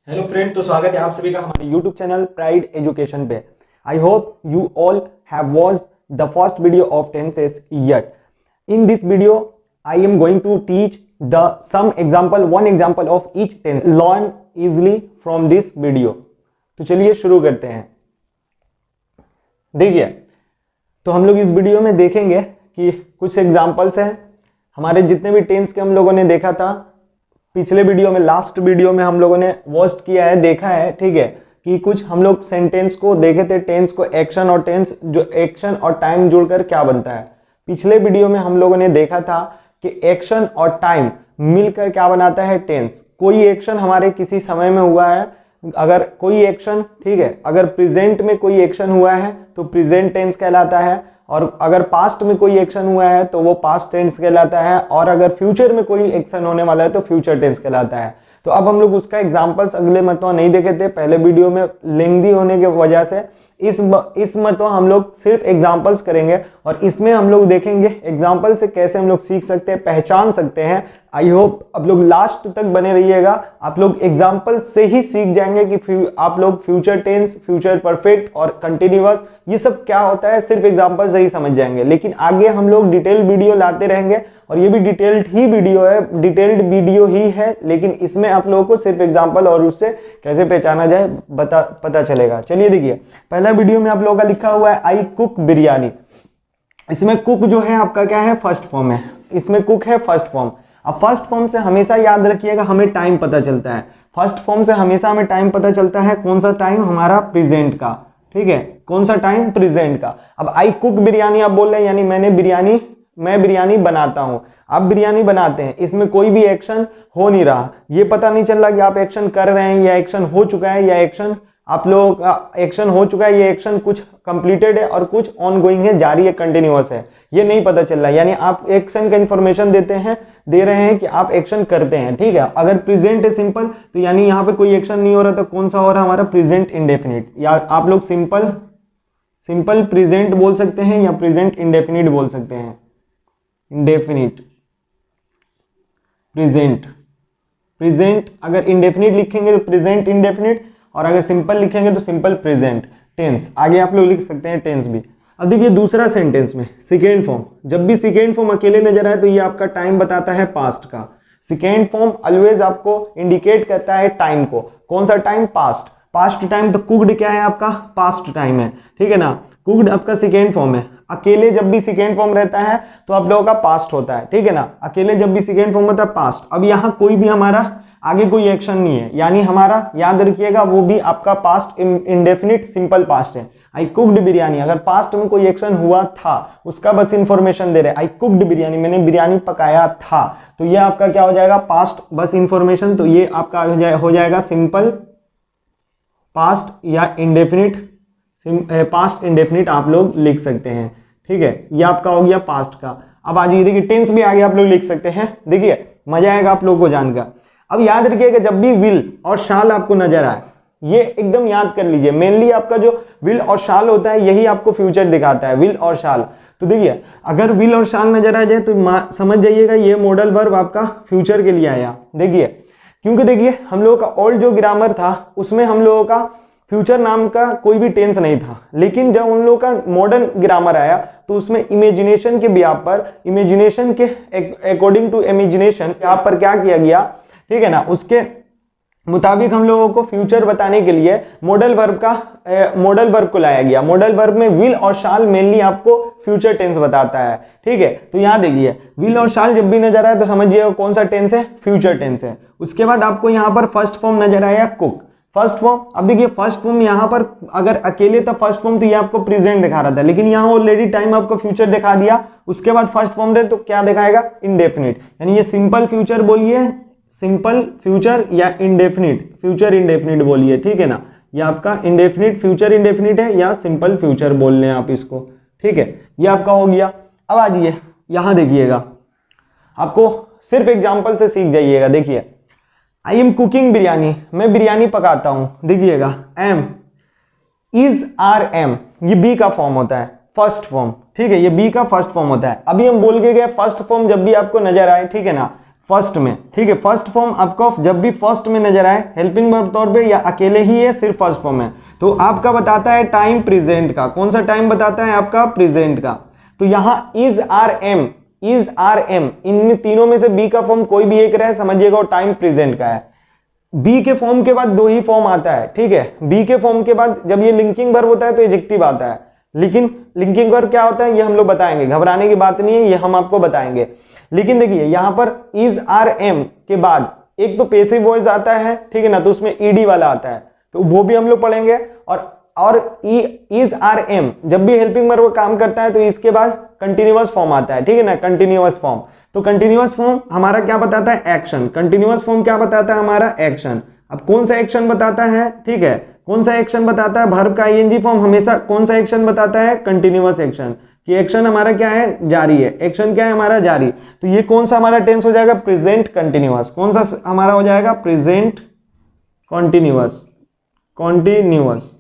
Hello friend, तो स्वागत है आप सभी का हमारे यूट्यूब चैनल प्राइड एजुकेशन पे। I hope you all have watched the first video of tenses yet. In this video I am going to teach the some example, one example of each tense. Learn easily from this video. तो चलिए शुरू करते हैं। देखिए, तो हम लोग इस वीडियो में देखेंगे कि कुछ एग्जांपल्स हैं हमारे जितने भी टेंस के हम लोगों ने देखा था पिछले वीडियो में, लास्ट वीडियो में हम लोगों ने वॉच किया है, देखा है, ठीक है, कि कुछ हम लोग सेंटेंस को देखे थे, टेंस को, एक्शन और टेंस, जो एक्शन और टाइम जुड़कर क्या बनता है। पिछले वीडियो में हम लोगों ने देखा था कि एक्शन और टाइम मिलकर क्या बनाता है, टेंस। कोई एक्शन हमारे किसी समय में हुआ है, अगर कोई एक्शन, ठीक है, अगर प्रेजेंट में कोई एक्शन हुआ है तो प्रेजेंट टेंस कहलाता है, और अगर पास्ट में कोई एक्शन हुआ है तो वो पास्ट टेंस कहलाता है, और अगर फ्यूचर में कोई एक्शन होने वाला है तो फ्यूचर टेंस कहलाता है। तो अब हम लोग उसका एग्जांपल्स अगले मरतबा नहीं देखे थे, पहले वीडियो में लेंथी होने की वजह से इस मरतबा हम लोग सिर्फ एग्जांपल्स करेंगे, और इसमें हम लोग देखेंगे एग्जांपल से कैसे हम लोग सीख सकते हैं, पहचान सकते हैं। आई होप आप लोग लास्ट तक बने रहिएगा, आप लोग एग्जांपल से ही सीख जाएंगे कि आप लोग फ्यूचर टेंस, फ्यूचर परफेक्ट और कंटिन्यूअस ये सब क्या होता है, सिर्फ एग्जांपल से ही समझ जाएंगे। लेकिन आगे हम लोग डिटेल वीडियो लाते रहेंगे, और ये भी डिटेल्ड ही वीडियो है, डिटेल्ड वीडियो ही है, लेकिन इसमें आप लोगों को सिर्फ एग्जांपल और उससे कैसे पहचाना जाए पता चलेगा। चलिए देखिए, पहला वीडियो में आप लोगों का लिखा हुआ है आई कुक बिरयानी। इसमें कुक जो है आपका क्या है, फर्स्ट फॉर्म है, इसमें कुक है फर्स्ट फॉर्म। अब फर्स्ट फॉर्म से हमेशा याद रखिएगा हमें टाइम पता चलता है, फर्स्ट फॉर्म से हमेशा हमें टाइम पता चलता है, कौन सा टाइम, हमारा प्रेजेंट का, ठीक है, कौन सा टाइम, प्रेजेंट का। अब आई कुक बिरयानी आप बोल रहे हैं, यानी मैं बिरयानी बनाता हूं, आप बिरयानी बनाते हैं, इसमें कोई भी एक्शन हो नहीं रहा, ये पता नहीं चल रहा कि आप एक्शन कर रहे हैं या एक्शन हो चुका है, या एक्शन आप लोगों का एक्शन हो चुका है, ये एक्शन कुछ कंप्लीटेड है और कुछ ऑन गोइंग है, जारी है, कंटिन्यूअस है, ये नहीं पता चल रहा है। यानी आप एक्शन का इंफॉर्मेशन दे रहे हैं कि आप एक्शन करते हैं, ठीक है। अगर प्रेजेंट है सिंपल, तो यानी यहाँ पे कोई एक्शन नहीं हो रहा, तो कौन सा हो रहा है हमारा, प्रेजेंट इंडेफिनिट, या आप लोग सिंपल प्रेजेंट बोल सकते हैं या प्रेजेंट इंडेफिनिट बोल सकते हैं। इंडेफिनिट, प्रेजेंट अगर इंडेफिनिट लिखेंगे तो प्रेजेंट इंडेफिनिट, और अगर सिंपल लिखेंगे तो सिंपल प्रेजेंट टेंस। आगे आप लोग लिख सकते हैं टेंस भी। अब देखिए दूसरा सेंटेंस में सेकेंड फॉर्म, जब भी सेकेंड फॉर्म अकेले नजर आए तो ये आपका टाइम बताता है पास्ट का। सेकेंड फॉर्म ऑलवेज आपको इंडिकेट करता है टाइम को, कौन सा टाइम, पास्ट टाइम। तो कुक्ड क्या है आपका, पास्ट टाइम है, ठीक है ना, कुक्ड आपका सेकेंड फॉर्म है। अकेले जब भी सेकेंड फॉर्म रहता है तो आप लोगों का पास्ट होता है, ठीक है ना, अकेले जब भी सेकेंड फॉर्म होता है पास्ट। अब यहाँ कोई भी हमारा आगे कोई एक्शन नहीं है, यानी हमारा याद रखिएगा वो भी आपका पास्ट इंडेफिनिट सिंपल पास्ट है। आई कुक्ड बिरयानी, अगर पास्ट में कोई एक्शन हुआ था उसका बस इंफॉर्मेशन दे रहे, आई कुक्ड बिरयानी, मैंने बिरयानी पकाया था, तो ये आपका क्या हो जाएगा, पास्ट बस इंफॉर्मेशन। तो ये आपका हो जाएगा सिंपल पास्ट या इंडेफिनिट, पास्ट इंडेफिनिट आप लोग लिख सकते हैं, ठीक है। ये आपका हो गया पास्ट का। अब आ जाइए, देखिए टेंस भी आगे आप लोग लिख सकते हैं, देखिए मजा आएगा आप लोगों को जानकर। अब याद रखिएगा जब भी विल और शाल आपको नजर आए, ये एकदम याद कर लीजिए, मेनली आपका जो विल और शाल होता है यही आपको फ्यूचर दिखाता है, विल और शाल। तो देखिए अगर विल और शाल नजर आ जाए तो समझ जाइएगा ये मॉडल वर्ब आपका फ्यूचर के लिए आया। देखिए क्योंकि देखिए हम लोगों का ओल्ड जो ग्रामर था उसमें हम लोगों का फ्यूचर नाम का कोई भी टेंस नहीं था, लेकिन जब उन लोगों का मॉडर्न ग्रामर आया तो उसमें इमेजिनेशन के बिहाफ पर, इमेजिनेशन के अकॉर्डिंग टू इमेजिनेशन यहाँ पर क्या किया गया, ठीक है ना, उसके मुताबिक हम लोगों को फ्यूचर बताने के लिए मॉडल वर्ब को लाया गया। मॉडल वर्ब में विल और शाल मेनली आपको फ्यूचर टेंस बताता है, ठीक है। तो यहाँ देखिए विल और शाल जब भी नजर आए तो समझिए कौन सा टेंस है, फ्यूचर टेंस है। उसके बाद आपको यहाँ पर फर्स्ट फॉर्म नजर आया कुक, फर्स्ट फॉर्म। अब देखिए फर्स्ट फॉर्म यहाँ पर अगर अकेले था फर्स्ट फॉर्म तो ये आपको प्रेजेंट दिखा रहा था, लेकिन यहाँ ऑलरेडी टाइम आपको फ्यूचर दिखा दिया। उसके बाद फर्स्ट फॉर्म रहे तो क्या दिखाएगा, इंडेफिनिट, यानी ये सिंपल फ्यूचर बोलिए, सिंपल फ्यूचर या इंडेफिनिट, फ्यूचर इंडेफिनिट बोलिए, ठीक है ना, ये आपका इंडेफिनिट, फ्यूचर इंडेफिनिट है या सिंपल फ्यूचर बोल लें आप इसको, ठीक है, ये आपका हो गया। अब आ जाइए यहाँ देखिएगा, आपको सिर्फ एग्जाम्पल से सीख जाइएगा। देखिए आई एम कुकिंग बिरयानी, मैं बिरयानी पकाता हूं, देखिएगा एम, इज, आर, एम, ये बी का फॉर्म होता है, फर्स्ट फॉर्म, ठीक है, ये बी का फर्स्ट फॉर्म होता है। अभी हम बोल के गए फर्स्ट फॉर्म जब भी आपको नजर आए, ठीक है ना, फर्स्ट में, ठीक है। फर्स्ट फॉर्म आपको जब भी फर्स्ट में नजर आए हेल्पिंग वर्ब तौर पे या अकेले ही है सिर्फ फर्स्ट फॉर्म है, तो आपका बताता है टाइम प्रेजेंट का। कौन सा टाइम बताता है आपका? प्रेजेंट का। तो यहां इज आर एम इन तीनों में से बी का फॉर्म कोई भी एक रहे, समझिएगा वो टाइम प्रेजेंट का है। बी के फॉर्म के बाद दो ही फॉर्म आता है, ठीक है। बी के फॉर्म के बाद जब ये लिंकिंग वर्ब होता है तो एडजेक्टिव आता है, लेकिन लिंकिंग वर्ब क्या होता है ये हम लोग बताएंगे, घबराने की बात नहीं है, ये हम आपको बताएंगे। लेकिन देखिए यहां पर इज आर एम के बाद एक तो पेसिव वॉइस आता है, ठीक है ना, तो उसमें ईडी वाला आता है, तो वो भी हम लोग पढ़ेंगे। और इज आर एम जब भी हेल्पिंग वर्ब काम करता है तो इसके बाद कंटिन्यूअस फॉर्म आता है, ठीक है ना, कंटिन्यूअस फॉर्म। तो कंटिन्यूअस फॉर्म हमारा क्या बताता है? एक्शन। कंटिन्यूअस फॉर्म क्या बताता है? हमारा एक्शन। अब कौन सा एक्शन बताता है, ठीक है, कौन सा एक्शन बताता है? वर्ब का आईएनजी फॉर्म हमेशा कौन सा एक्शन बताता है? Continuous action. कि एक्शन हमारा क्या है? जारी है। एक्शन क्या है हमारा? जारी। तो ये कौन सा हमारा टेंस हो जाएगा? Present continuous. कौन सा हमारा हो जाएगा? Present continuous. कंटिन्यूअस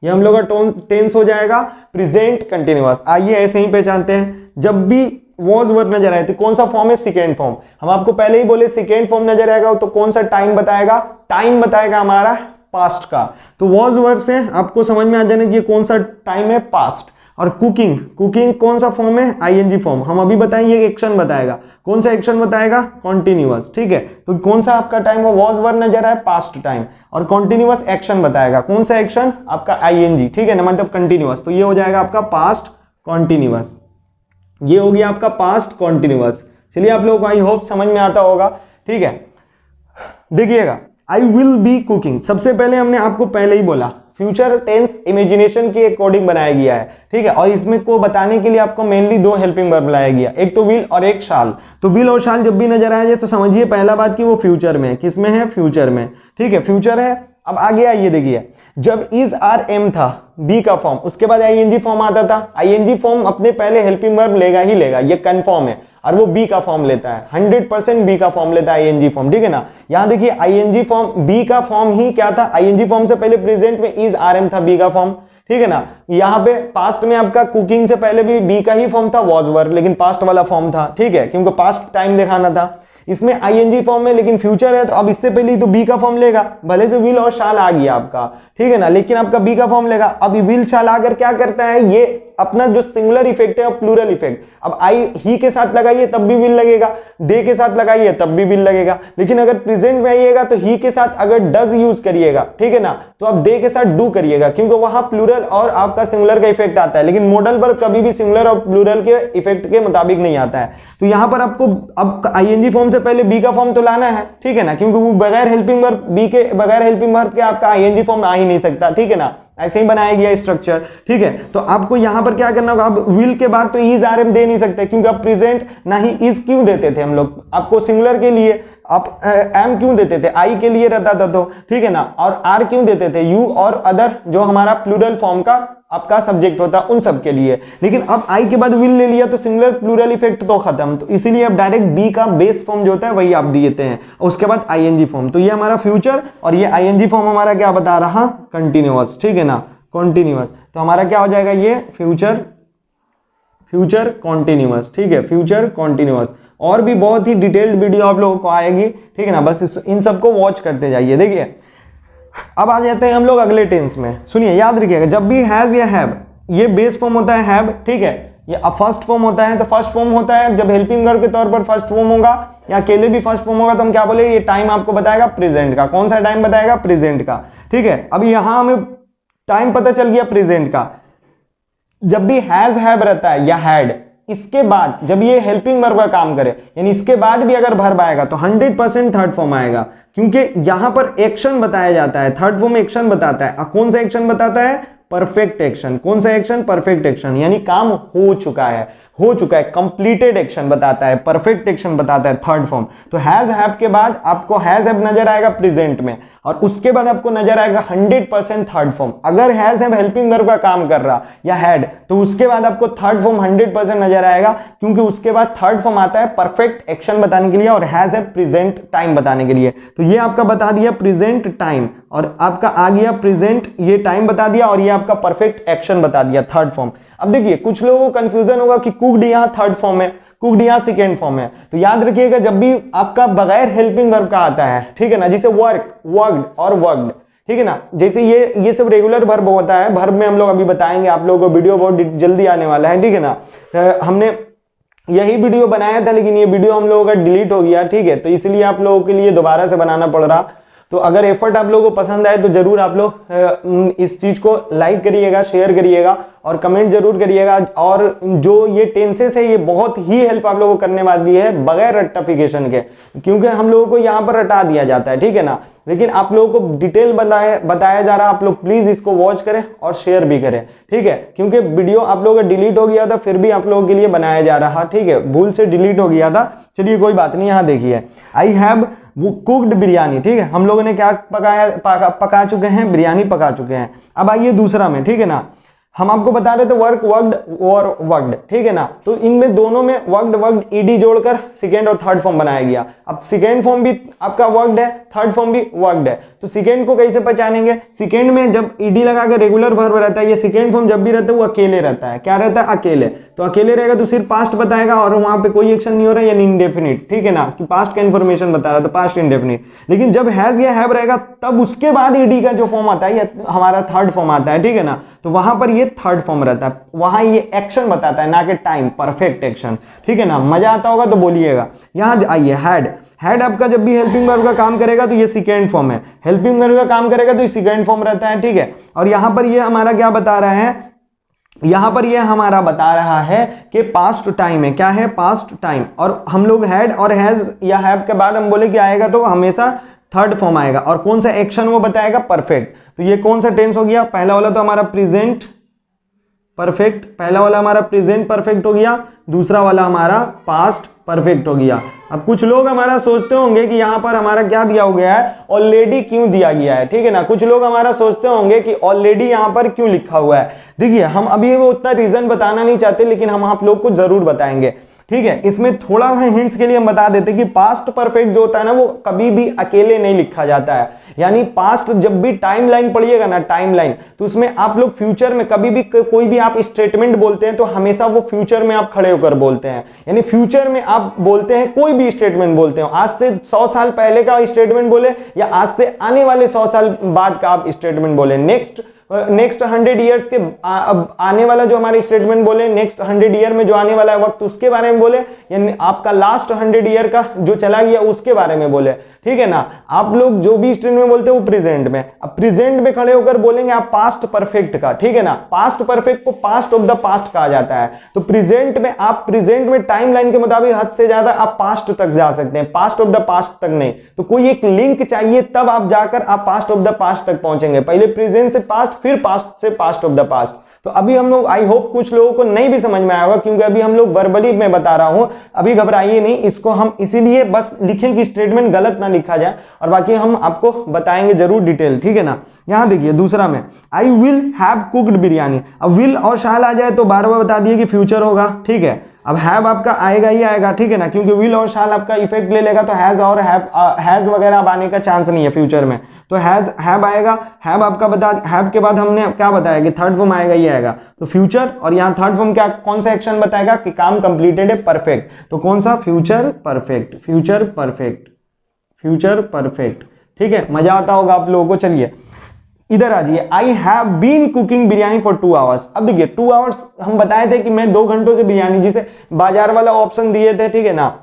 ये हम लोग का टेंस हो जाएगा प्रेजेंट कंटिन्यूअस। आइए ऐसे ही पहचानते हैं, जब भी वॉज वर्ब नजर आए तो कौन सा फॉर्म है? Second form. हम आपको पहले ही बोले सेकेंड फॉर्म नजर आएगा तो कौन सा टाइम बताएगा? टाइम बताएगा हमारा पास्ट का। तो वॉज वर्ब से आपको समझ में आ जाना चाहिए कौन सा टाइम है? पास्ट। और कुकिंग, कुकिंग कौन सा फॉर्म है? ING form. हम अभी बताएंगे एक्शन बताएगा। कौन सा एक्शन बताएगा? कॉन्टिन्यूअस, ठीक है। तो कौन सा आपका टाइम वो वॉज वर्ब नजर आए? Past time. और कॉन्टिन्यूअस एक्शन बताएगा। कौन सा एक्शन? आपका आईएनजी, ठीक है ना, मतलब कंटिन्यूअस। तो ये हो जाएगा आपका पास्ट कॉन्टिन्यूअस। ये हो गया आपका पास्ट कॉन्टिन्यूअस। चलिए आप लोगों को आई होप समझ में आता होगा, ठीक है। देखिएगा आई विल बी कुकिंग, सबसे पहले हमने आपको पहले ही बोला फ्यूचर टेंस इमेजिनेशन के अकॉर्डिंग बनाया गया है, ठीक है। और इसमें को बताने के लिए आपको मेनली दो हेल्पिंग वर्ब लाया गया, एक तो विल और एक शाल। तो विल और शाल जब भी नजर आ जाए तो समझिए पहला बात कि वो फ्यूचर में है। किसमें है? फ्यूचर में, ठीक है, फ्यूचर है। अब आगे आइए देखिए, जब इज आर एम था बी का फॉर्म, उसके बाद आईएनजी फॉर्म आता था। आईएनजी फॉर्म अपने पहले हेल्पिंग वर्ब लेगा ही लेगा, ये कंफर्म है। और वो बी का फॉर्म लेता है, 100% बी का फॉर्म लेता है आईएनजी फॉर्म, ठीक है ना। यहां देखिए आईएनजी फॉर्म बी का फॉर्म ही क्या था? आईएनजी फॉर्म से पहले प्रेजेंट में इज आर एम था बी का फॉर्म, ठीक है ना। यहाँ पे पास्ट में आपका कुकिंग से पहले भी बी का ही फॉर्म था वॉज वर्ब, लेकिन पास्ट वाला फॉर्म था, ठीक है, क्योंकि पास्ट टाइम दिखाना था। इसमें आईएनजी फॉर्म में लेकिन फ्यूचर है तो अब इससे पहले ही तो बी का फॉर्म लेगा, भले से विल और शाल आ गया आपका, ठीक है ना, लेकिन आपका बी का फॉर्म लेगा। अब विल शाल आकर क्या करता है? ये अपना जो सिंगुलर इफेक्ट है प्लूरल इफेक्ट, अब आई ही के साथ लगाइए तब भी विल लगेगा, दे के साथ लगाइए तब भी विल लगेगा। लेकिन अगर प्रेजेंट में आइएगा तो ही के साथ अगर डज यूज करिएगा, ठीक है ना, तो अब दे के साथ डू करिएगा, क्योंकि वहां प्लूरल और आपका सिंगुलर का इफेक्ट आता है। लेकिन मॉडल वर्ब कभी भी सिंगुलर और प्लूरल के इफेक्ट के मुताबिक नहीं आता है। तो यहां पर आपको अब आईएनजी फॉर्म से पहले बी का फॉर्म तो लाना है, ठीक है ना, क्योंकि वो बगैर हेल्पिंग वर्ब बी के बगैर हेल्पिंग वर्ब के आपका आईएनजी फॉर्म आ ही नहीं सकता, ठीक है ना। ऐसे ही बनाया गया स्ट्रक्चर, ठीक है। तो आपको यहां पर क्या करना होगा? अब विल के बाद तो इज आर एम दे नहीं सकते, क्योंकि आप प्रेजेंट ना ही इज क्यों देते थे हम लोग आपको सिंगुलर के लिए, आप एम क्यों देते थे? आई के लिए रहता था तो, ठीक है ना। और आर क्यों देते थे? यू और अदर जो हमारा प्लूरल फॉर्म का आपका सब्जेक्ट होता है उन सब के लिए। लेकिन अब आई के बाद विल ले लिया तो सिंगुलर प्लूरल इफेक्ट तो खत्म, तो इसीलिए अब डायरेक्ट बी का बेस फॉर्म जो होता है वही आप देते हैं, उसके बाद आईएनजी फॉर्म। तो ये हमारा फ्यूचर और ये आईएनजी फॉर्म हमारा क्या बता रहा? कंटिन्यूअस, ठीक है ना, कॉन्टिन्यूअस। तो हमारा क्या हो जाएगा? ये फ्यूचर कॉन्टिन्यूअस, ठीक है, फ्यूचर कॉन्टिन्यूअस। और भी बहुत ही डिटेल्ड वीडियो आप लोगों को आएगी, ठीक है ना, बस इन सबको वॉच करते जाइए। देखिए अब आ जाते हैं हम लोग अगले टेंस में। सुनिए याद रखिएगा, जब भी हैज या हैव, ये बेस फॉर्म होता है हैव, ठीक है, ये फर्स्ट फॉर्म होता है। तो फर्स्ट फॉर्म होता है जब हेल्पिंग वर्ब के तौर पर फर्स्ट फॉर्म होगा या अकेले भी फर्स्ट फॉर्म होगा तो हम क्या बोले? ये टाइम आपको बताएगा प्रेजेंट का। कौन सा टाइम बताएगा? प्रेजेंट का, ठीक है। अब यहां हमें टाइम पता चल गया प्रेजेंट का। जब भी हैज हैव रहता है या हैड, इसके बाद जब ये हेल्पिंग वर्ब का काम करे, यानी इसके बाद भी अगर वर्ब आएगा तो 100% थर्ड फॉर्म आएगा, क्योंकि यहां पर एक्शन बताया जाता है। थर्ड फॉर्म एक्शन बताता है। कौन सा एक्शन बताता है? Perfect action. कौन सा एक्शन? परफेक्ट एक्शन, यानी काम हो चुका है, कंप्लीटेड एक्शन बताता है, परफेक्ट एक्शन बताता है थर्ड फॉर्म। तो हैज हैव के बाद आपको हैज हैव नजर आएगा प्रेजेंट में, और उसके बाद आपको नजर आएगा 100% थर्ड फॉर्म। अगर हैज हैव हेल्पिंग वर्ब का काम कर रहा या हैड, तो उसके बाद आपको थर्ड फॉर्म 100% नजर आएगा, क्योंकि उसके बाद थर्ड फॉर्म आता है परफेक्ट एक्शन बताने के लिए और हैज हैव प्रेजेंट टाइम बताने के लिए। तो ये आपका बता दिया प्रेजेंट टाइम, और आपका आ गया प्रेजेंट, ये टाइम बता दिया, और ये आपका परफेक्ट एक्शन बता दिया थर्ड फॉर्म। अब देखिए कुछ लोगों को कंफ्यूजन होगा कि कुक्ड यहां थर्ड फॉर्म है, कुक्ड यहाँ सेकेंड फॉर्म है। तो याद रखिएगा जब भी आपका बगैर हेल्पिंग वर्ब का आता है, ठीक है ना, जैसे वर्क, वर्कड और वर्कड, ठीक है ना, जैसे ये सब रेगुलर वर्ब होता है। वर्ब में हम लोग अभी बताएंगे, आप लोगों को वीडियो बहुत जल्दी आने वाला है, ठीक है ना। हमने यही वीडियो बनाया था लेकिन ये वीडियो हम लोगों का डिलीट हो गया, ठीक है, तो इसलिए आप लोगों के लिए दोबारा से बनाना पड़ रहा। तो अगर एफर्ट आप लोगों को पसंद आए तो जरूर आप लोग इस चीज को लाइक करिएगा, शेयर करिएगा और कमेंट जरूर करिएगा। और जो ये टेंसेस है ये बहुत ही हेल्प आप लोगों को करने वाली है बगैर रट्टाफिकेशन के, क्योंकि हम लोगों को यहाँ पर रटा दिया जाता है, ठीक है ना, लेकिन आप लोगों को डिटेल बताया जा रहा है। आप लोग प्लीज इसको वॉच करें और शेयर भी करें, ठीक है, क्योंकि वीडियो आप लोगों का डिलीट हो गया था फिर भी आप लोगों के लिए बनाया जा रहा, ठीक है, भूल से डिलीट हो गया था। चलिए कोई बात नहीं, यहाँ देखिए आई हैव कुक्ड बिरयानी, ठीक है, हम लोगों ने क्या पका चुके हैं, बिरयानी पका चुके हैं। अब आइए दूसरा में, ठीक है ना, हम आपको बता रहे थे वर्क, वर्कड और वर्कड, ठीक है ना, तो इनमें दोनों में वर्कड वर्कड ईडी जोड़कर सेकेंड और थर्ड फॉर्म बनाया गया। अब सेकेंड फॉर्म भी आपका वर्कड है, थर्ड फॉर्म भी वर्कड है, तो सेकेंड को कैसे पहचानेंगे? सेकेंड में जब ईडी लगाकर रेगुलर वर्ब रहता है, ये सेकेंड फॉर्म जब भी रहता है वो अकेले रहता है। क्या रहता है? अकेले। तो अकेले रहेगा तो सिर्फ पास्ट बताएगा और वहां पे कोई एक्शन नहीं हो रहा है, यानी इंडेफिनिट, ठीक है ना, कि पास्ट का इंफॉर्मेशन बता रहा है तो पास्ट इंडेफिनिट। लेकिन जब हैज या हैव रहेगा तब उसके बाद ईडी का जो फॉर्म आता है ये हमारा थर्ड फॉर्म आता है, ठीक है ना, तो वहां पर ये थर्ड फॉर्म रहता है, वहां ये एक्शन बताता है ना कि टाइम, परफेक्ट एक्शन, ठीक है ना। मजा आता होगा तो बोलिएगा। यहां आइए, हैड, हैड आपका जब भी हेल्पिंग वर्ब का काम करेगा तो ये सेकेंड फॉर्म है, हेल्पिंग वर्ब का काम करेगा तो ये सेकेंड फॉर्म रहता है, ठीक है। और यहां पर ये हमारा क्या बता रहा है, यहां पर ये हमारा बता रहा है कि पास्ट टाइम है। क्या है? Past time. और हम लोग हैड और हैज या हैव के बाद हम बोले कि आएगा तो हमेशा थर्ड फॉर्म आएगा। और कौन सा एक्शन वो बताएगा? परफेक्ट। तो ये कौन सा टेंस हो गया? पहला वाला तो हमारा प्रेजेंट परफेक्ट, पहला वाला हमारा प्रेजेंट परफेक्ट हो गया, दूसरा वाला हमारा पास्ट परफेक्ट हो गया। अब कुछ लोग हमारा सोचते होंगे कि यहाँ पर हमारा क्या दिया हो गया है, ऑलरेडी क्यों दिया गया है, ठीक है ना। कुछ लोग हमारा सोचते होंगे कि ऑलरेडी यहाँ पर क्यों लिखा हुआ है। देखिए हम अभी वो उतना रीजन बताना नहीं चाहते लेकिन हम आप लोग को जरूर बताएंगे, ठीक है। इसमें थोड़ा सा हिंट्स के लिए हम बता देते कि पास्ट परफेक्ट जो होता है ना वो कभी भी अकेले नहीं लिखा जाता है। यानी पास्ट जब भी टाइम लाइन पढ़िएगा ना, टाइम लाइन, तो उसमें आप लोग फ्यूचर में कभी भी कोई भी आप स्टेटमेंट बोलते हैं तो हमेशा वो फ्यूचर में आप खड़े होकर बोलते हैं। यानी फ्यूचर में आप बोलते हैं, कोई भी स्टेटमेंट बोलते हो, आज से 100 साल पहले का स्टेटमेंट बोले या आज से आने वाले 100 साल बाद का आप स्टेटमेंट बोले, नेक्स्ट 100 ईयर्स के आने वाला जो हमारे स्टेटमेंट बोले, नेक्स्ट 100 ईयर में जो आने वाला है वक्त उसके बारे में बोले, यानी आपका लास्ट 100 ईयर का जो चला गया उसके बारे में बोले, ठीक है ना। आप लोग जो भी स्टेटमेंट बोलते हैं वो प्रेजेंट में, अब प्रेजेंट में खड़े होकर बोलेंगे आप पास्ट परफेक्ट का, ठीक है ना। पास्ट परफेक्ट को पास्ट ऑफ द पास्ट कहा जाता है। तो प्रेजेंट में आप प्रेजेंट में टाइम लाइन के मुताबिक हद से ज्यादा आप पास्ट तक जा सकते हैं, पास्ट ऑफ द पास्ट तक नहीं। तो कोई एक लिंक चाहिए तब आप जाकर आप पास्ट ऑफ द पास्ट तक पहुंचेंगे। पहले प्रेजेंट से पास्ट, फिर पास्ट से पास्ट ऑफ द पास्ट। तो अभी हम लोग, आई होप कुछ लोगों को नहीं भी समझ में आया होगा क्योंकि अभी हम लोग वर्बली में बता रहा हूं, अभी घबराइए नहीं, इसको हम इसीलिए बस लिखें कि स्टेटमेंट गलत ना लिखा जाए और बाकी हम आपको बताएंगे जरूर डिटेल, ठीक है ना। यहां देखिए दूसरा में, I will have cooked biryani. अब विल और शाल आ जाए तो बार बार बता दिए कि फ्यूचर होगा, ठीक है। अब हैव आपका आएगा ही आएगा, ठीक है ना, क्योंकि विल और शाल आपका इफेक्ट ले लेगा तो हैज और हैज वगैरह अब आने का चांस नहीं है फ्यूचर में। तो हैव आएगा, हैव आपका बता, हैव के बाद हमने क्या बताया कि थर्ड फॉर्म आएगा, ये आएगा तो फ्यूचर। और यहाँ थर्ड फॉर्म क्या, कौन सा एक्शन बताएगा कि काम कंप्लीटेड है, परफेक्ट। तो कौन सा? Future perfect, future perfect, future perfect, ठीक है। मजा आता होगा आप लोगों को। चलिए इधर आ जाइए, I have been cooking biryani for 2 hours. अब देखिए 2 आवर्स हम बताए थे कि मैं 2 घंटों से बिरयानी, जिसे बाजार वाला ऑप्शन दिए थे, ठीक है ना,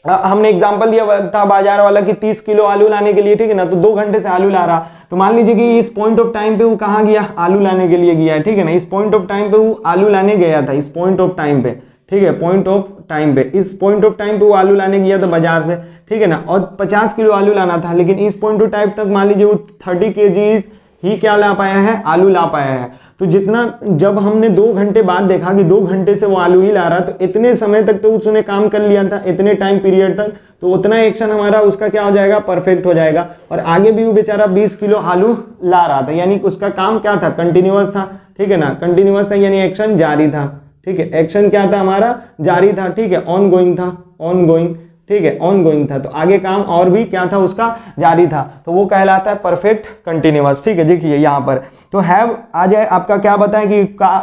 हमने एग्जांपल दिया था बाजार वाला कि 30 किलो आलू लाने के लिए, ठीक है ना, तो 2 घंटे से आलू ला रहा। तो मान लीजिए कि इस पॉइंट ऑफ टाइम पे वो कहाँ गया, आलू लाने के लिए गया है, ठीक है ना। इस पॉइंट ऑफ टाइम पे वो आलू लाने गया था, इस पॉइंट ऑफ टाइम पे, ठीक है, पॉइंट ऑफ टाइम पे, इस पॉइंट ऑफ टाइम पे वो आलू लाने गया था बाजार से, ठीक है ना। और 50 किलो आलू लाना था, लेकिन इस पॉइंट ऑफ टाइम तक मान लीजिए वो 30 kg ही क्या ला पाया है, आलू ला पाया है। तो जितना, जब हमने 2 घंटे बाद देखा कि 2 घंटे से वो आलू ही ला रहा, तो इतने समय तक तो उसने काम कर लिया था, इतने टाइम पीरियड तक, तो उतना एक्शन हमारा उसका क्या हो जाएगा, परफेक्ट हो जाएगा। और आगे भी वो बेचारा 20 किलो आलू ला रहा था, यानी उसका काम क्या था, कंटिन्यूअस था, ठीक है ना, कंटिन्यूअस था, यानी एक्शन जारी था, ठीक है। एक्शन क्या था हमारा, जारी था, ठीक है, ऑन गोइंग था, ऑन गोइंग। ठीक है, ऑन गोइंग था, तो आगे काम और भी क्या था उसका, जारी था, तो वो कहलाता है परफेक्ट कंटिन्यूअस। ठीक है, देखिए यहाँ पर तो हैव आ जाए आपका, क्या बताएं कि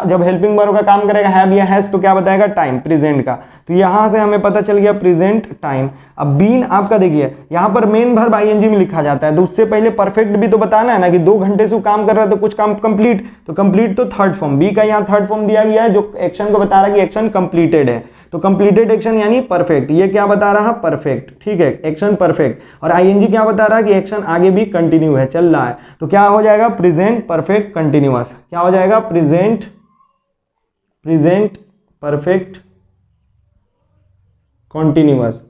जब हेल्पिंग वर्ब का काम करेगा हैव या हैज तो क्या बताएगा, टाइम, प्रेजेंट का, तो यहाँ से हमें पता चल गया प्रेजेंट टाइम। अब बीन आपका देखिए यहाँ पर मेन वर्ब आईएनजी में लिखा जाता है, तो उससे पहले परफेक्ट भी तो बताना है ना कि 2 घंटे से वो काम कर रहा है तो कुछ काम कंप्लीट, तो कंप्लीट तो थर्ड फॉर्म, बी का यहाँ थर्ड फॉर्म दिया गया है जो एक्शन को बता रहा है कि एक्शन कंप्लीटेड है, तो कंप्लीटेड एक्शन यानी परफेक्ट, ये क्या बता रहा है, परफेक्ट। ठीक है, एक्शन परफेक्ट, और आईएनजी क्या बता रहा है कि एक्शन आगे भी कंटिन्यू है, चल रहा है, तो क्या हो जाएगा, प्रेजेंट परफेक्ट कंटिन्यूअस, क्या हो जाएगा, present perfect continuous,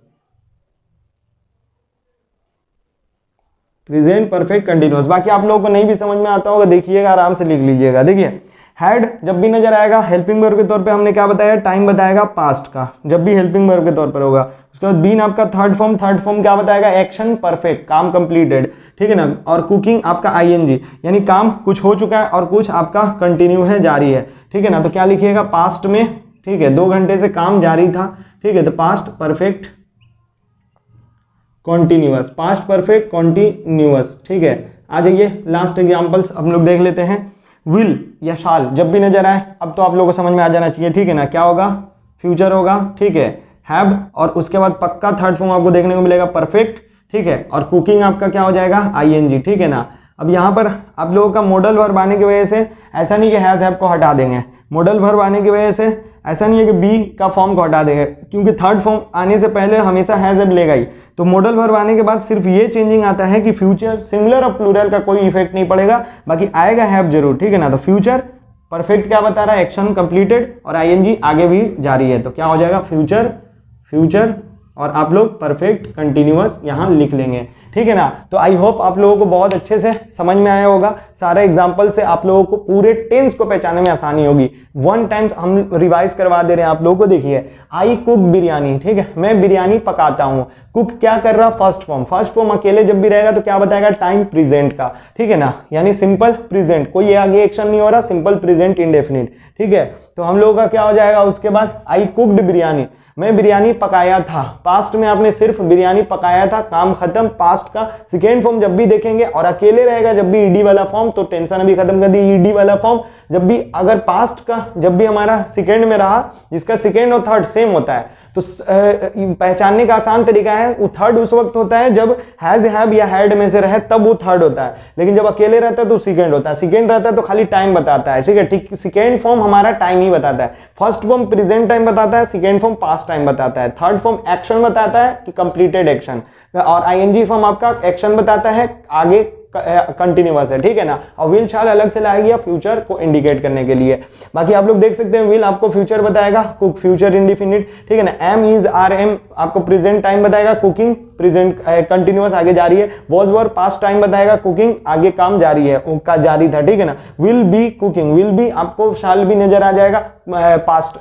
present perfect continuous. बाकी आप लोगों को नहीं भी समझ में आता होगा, देखिएगा आराम से लिख लीजिएगा। देखिए हैड जब भी नजर आएगा हेल्पिंग वर्ब के तौर पे हमने क्या बताया, टाइम बताएगा पास्ट का, जब भी हेल्पिंग वर्ब के तौर पर होगा। उसके बाद बीन आपका थर्ड फॉर्म क्या बताएगा, एक्शन परफेक्ट, काम कंप्लीटेड, ठीक है ना। और कुकिंग आपका आईएनजी, यानी काम कुछ हो चुका है और कुछ आपका कंटिन्यू है, जारी है, ठीक है ना। तो क्या लिखिएगा, पास्ट में, ठीक है, 2 घंटे से काम जारी था, ठीक है, तो past perfect continuous, past perfect continuous. ठीक है, आ जाइए लास्ट एग्जांपल्स हम लोग देख लेते हैं। विल या शाल जब भी नजर आए, अब तो आप लोगों को समझ में आ जाना चाहिए, ठीक है ना, क्या होगा, फ्यूचर होगा, ठीक है। हैव और उसके बाद पक्का थर्ड फॉर्म आपको देखने को मिलेगा परफेक्ट, ठीक है, और कुकिंग आपका क्या हो जाएगा, आईएनजी, ठीक है ना। अब यहाँ पर आप लोगों का मॉडल वर्ब आने की वजह से ऐसा नहीं कि हैज हैव को हटा देंगे, मॉडल वर्ब आने की वजह से ऐसा नहीं है कि बी का फॉर्म को हटा देंगे, क्योंकि थर्ड फॉर्म आने से पहले हमेशा हैज हैव लेगा ही, तो मॉडल वर्ब आने के बाद सिर्फ ये चेंजिंग आता है कि फ्यूचर सिंगुलर और प्लूरल का कोई इफेक्ट नहीं पड़ेगा, बाकी आएगा हैव जरूर, ठीक है ना। तो फ्यूचर परफेक्ट क्या बता रहा है, एक्शन कंप्लीटेड, और आईएनजी आगे भी जारी है, तो क्या हो जाएगा, फ्यूचर और आप लोग परफेक्ट कंटिन्यूअस यहाँ लिख लेंगे, ठीक है ना। तो आई होप आप लोगों को बहुत अच्छे से समझ में आया होगा, सारे एग्जाम्पल से आप लोगों को पूरे टेंस को पहचानने में आसानी होगी। 1 टाइम हम रिवाइज करवा दे रहे हैं आप लोगों को। देखिए आई कुक बिरयानी, ठीक है, मैं बिरयानी पकाता हूँ, कुक क्या कर रहा, फर्स्ट फॉर्म अकेले जब भी रहेगा तो क्या बताएगा, टाइम प्रेजेंट का, ठीक है ना, यानी सिंपल प्रेजेंट, कोई आगे एक्शन नहीं हो रहा, सिंपल प्रेजेंट इंडेफिनिट, ठीक है। तो हम लोगों का क्या हो जाएगा, उसके बाद आई कुक्ड बिरयानी, मैं बिरयानी पकाया था, पास्ट में आपने सिर्फ बिरयानी पकाया था, काम खत्म, पास्ट का सेकेंड फॉर्म जब भी देखेंगे और अकेले रहेगा जब भी ईडी वाला फॉर्म, तो टेंशन अभी खत्म कर दी, ईडी वाला फॉर्म जब भी अगर पास्ट का जब भी हमारा सेकेंड में रहा, जिसका सेकेंड और थर्ड सेम होता है, तो पहचानने का आसान तरीका है, वो थर्ड उस वक्त होता है जब हैज हैव या हैड में से रहे तब वो थर्ड होता है, लेकिन जब अकेले रहता है तो सेकेंड होता है, सेकेंड रहता है तो खाली टाइम बताता है, ठीक है, ठीक, सेकेंड फॉर्म हमारा टाइम ही बताता है, फर्स्ट फॉर्म प्रेजेंट टाइम बताता है, सेकेंड फॉर्म पास्ट टाइम बताता है, थर्ड फॉर्म एक्शन बताता है कि कंप्लीटेड एक्शन, और आईएनजी फॉर्म आपका एक्शन बताता है आगे कंटिन्यूअस है, ठीक है ना। और विल शाल अलग से लाएगी फ्यूचर को इंडिकेट करने के लिए। बाकी आप लोग देख सकते हैं विल आपको फ्यूचर बताएगा, कुक फ्यूचर इंडिफिनिट, ठीक है ना। एम इज आर एम आपको प्रेजेंट टाइम बताएगा, कुकिंग प्रेजेंट कंटिन्यूअस आगे जारी है, वॉज वर पास्ट टाइम बताएगा, कुकिंग आगे काम जारी है, उनका जारी था, ठीक है ना। Will be cooking, will be आपको शाल भी नजर आ जाएगा, पास्ट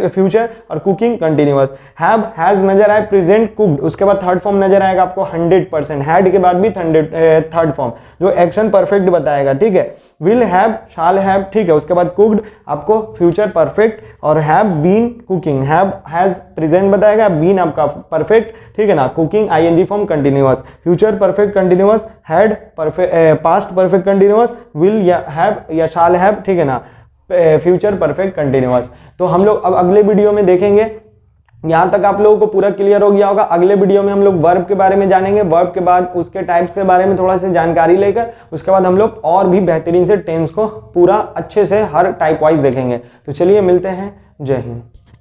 फ्यूचर, और कुकिंग कंटिन्यूअस। हैव हैज नजर आए, प्रेजेंट कुक्ड, उसके बाद थर्ड फॉर्म नजर आएगा आपको 100%, हैड के बाद भी थर्ड फॉर्म जो एक्शन परफेक्ट बताएगा, ठीक है। विल हैव शाल हैव, ठीक है, उसके बाद कुक्ड आपको फ्यूचर परफेक्ट, और have been cooking, have has present बताएगा, बीन आपका परफेक्ट, ठीक है ना, cooking ING form continuous, future perfect continuous, had perfect past perfect continuous, will या हैव या शाल हैव, ठीक है ना, फ्यूचर परफेक्ट कंटिन्यूअस। तो हम लोग अब अगले वीडियो में देखेंगे, यहाँ तक आप लोगों को पूरा क्लियर हो गया होगा। अगले वीडियो में हम लोग वर्ब के बारे में जानेंगे, वर्ब के बाद उसके टाइप्स के बारे में थोड़ा सी जानकारी लेकर उसके बाद हम लोग और भी बेहतरीन से टेंस को पूरा अच्छे से हर टाइप वाइज देखेंगे। तो चलिए मिलते हैं, जय हिंद।